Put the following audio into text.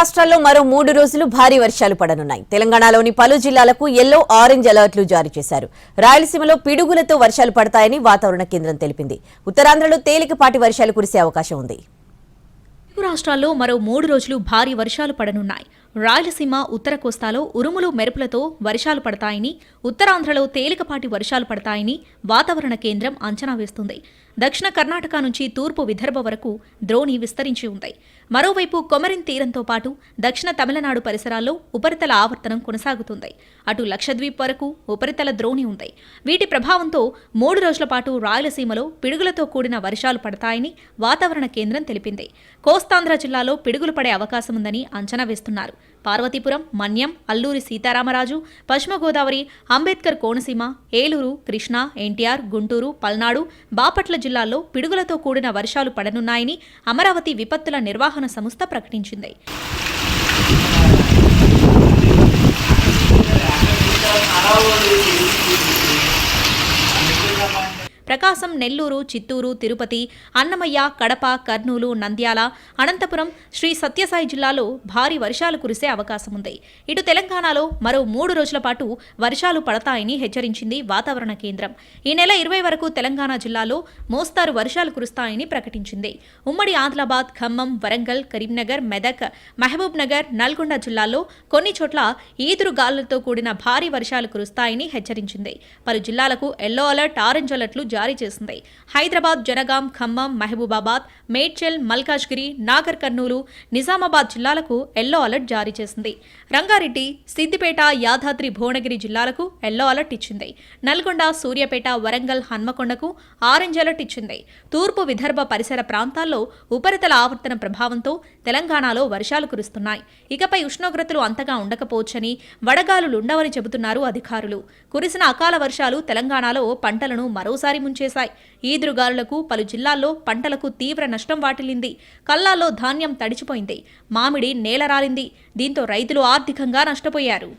రాష్ట్రాల్లో మరో 3 రోజులు భారీ వర్షాలు పడనున్నాయి. తెలంగాణలోని పలు జిల్లాలకు యెల్లో, ఆరెంజ్ అలర్ట్లు జారీ చేశారు. రాయలసీమలో పిడుగులతో వర్షాలు పడతాయని వాతావరణ కేంద్రం తెలిపింది. ఉత్తరాంధ్రలో తేలికపాటి వర్షాలు కురిసే అవకాశం ఉంది. రాష్ట్రాల్లో మరో 3 రోజులు భారీ వర్షాలు పడనున్నాయి. రాయలసీమ, ఉత్తర కోస్తాలో ఉరుములు మెరుపులతో వర్షాలు పడతాయని, ఉత్తరాంధ్రలో తేలికపాటి వర్షాలు పడతాయని వాతావరణ కేంద్రం అంచనా వేస్తుంది. దక్షిణ కర్ణాటక నుంచి తూర్పు విదర్భ వరకు ద్రోణి విస్తరించి ఉంది. మరోవైపు కొమరిన్ తీరంతో పాటు దక్షిణ తమిళనాడు పరిసరాల్లో ఉపరితల ఆవర్తనం కొనసాగుతుంది. అటు లక్షద్వీప్ వరకు ఉపరితల ద్రోణి ఉంది. వీటి ప్రభావంతో 3 రోజుల పాటు రాయలసీమలో పిడుగులతో కూడిన వర్షాలు పడతాయని వాతావరణ కేంద్రం తెలిపింది. కోస్తాంధ్ర జిల్లాలో పిడుగులు పడే అవకాశం ఉందని అంచనా వేస్తున్నారు. పార్వతీపురం, మన్యం, అల్లూరి సీతారామరాజు, పశ్చిమ గోదావరి, అంబేద్కర్ కోనసీమ, ఏలూరు, కృష్ణా, ఎన్టీఆర్, గుంటూరు, పల్నాడు, బాపట్ల జిల్లాల్లో పిడుగులతో కూడిన వర్షాలు పడనున్నాయని అమరావతి విపత్తుల నిర్వహణ సంస్థ ప్రకటించింది. ప్రకాశం, నెల్లూరు, చిత్తూరు, తిరుపతి, అన్నమయ్య, కడప, కర్నూలు, నంద్యాల, అనంతపురం, శ్రీ సత్యసాయి జిల్లాలో భారీ వర్షాలు కురిసే అవకాశం ఉంది. ఇటు తెలంగాణలో మరో 3 రోజుల పాటు వర్షాలు పడతాయని హెచ్చరించింది వాతావరణ కేంద్రం. ఈ నెల 20 వరకు తెలంగాణ జిల్లాలో మోస్తారు వర్షాలు కురుస్తాయని ప్రకటించింది. ఉమ్మడి ఆదిలాబాద్, ఖమ్మం, వరంగల్, కరీంనగర్, మెదక్, మహబూబ్ నగర్, నల్గొండ జిల్లాల్లో కొన్ని చోట్ల ఈదురు గాలులతో కూడిన భారీ వర్షాలు కురుస్తాయని హెచ్చరించింది. పలు జిల్లాలకు యెల్లో అలర్ట్, ఆరెంజ్ అలర్ట్లు జారీ చేసింది. హైదరాబాద్, జనగాం, ఖమ్మం, మహబూబాబాద్, మేడ్చల్, మల్కాజ్గిరి, నాగర్ కర్నూలు, నిజామాబాద్ జిల్లాలకు యెల్లో అలర్ట్ జారీ చేసింది. రంగారెడ్డి, సిద్దిపేట, యాదాద్రి భువనగిరి జిల్లాలకు యెల్లో అలర్ట్ ఇచ్చింది. నల్గొండ, సూర్యాపేట, వరంగల్, హన్మకొండకు ఆరెంజ్ అలర్ట్ ఇచ్చింది. తూర్పు విదర్భ పరిసర ప్రాంతాల్లో ఉపరితల ఆవర్తన ప్రభావంతో తెలంగాణలో వర్షాలు కురుస్తున్నాయి. ఇకపై ఉష్ణోగ్రతలు అంతగా ఉండకపోవచ్చని, వడగాలులుండవని చెబుతున్నారు అధికారులు. కురిసిన అకాల వర్షాలు తెలంగాణలో పంటలను మరోసారి ముంచేశాయి. ఈదురుగాలులకు పలు జిల్లాల్లో పంటలకు తీవ్ర నష్టం వాటిల్లింది. కల్లాల్లో ధాన్యం తడిచిపోయింది. మామిడి నేలరాలింది. దీంతో రైతులు ఆర్థికంగా నష్టపోయారు.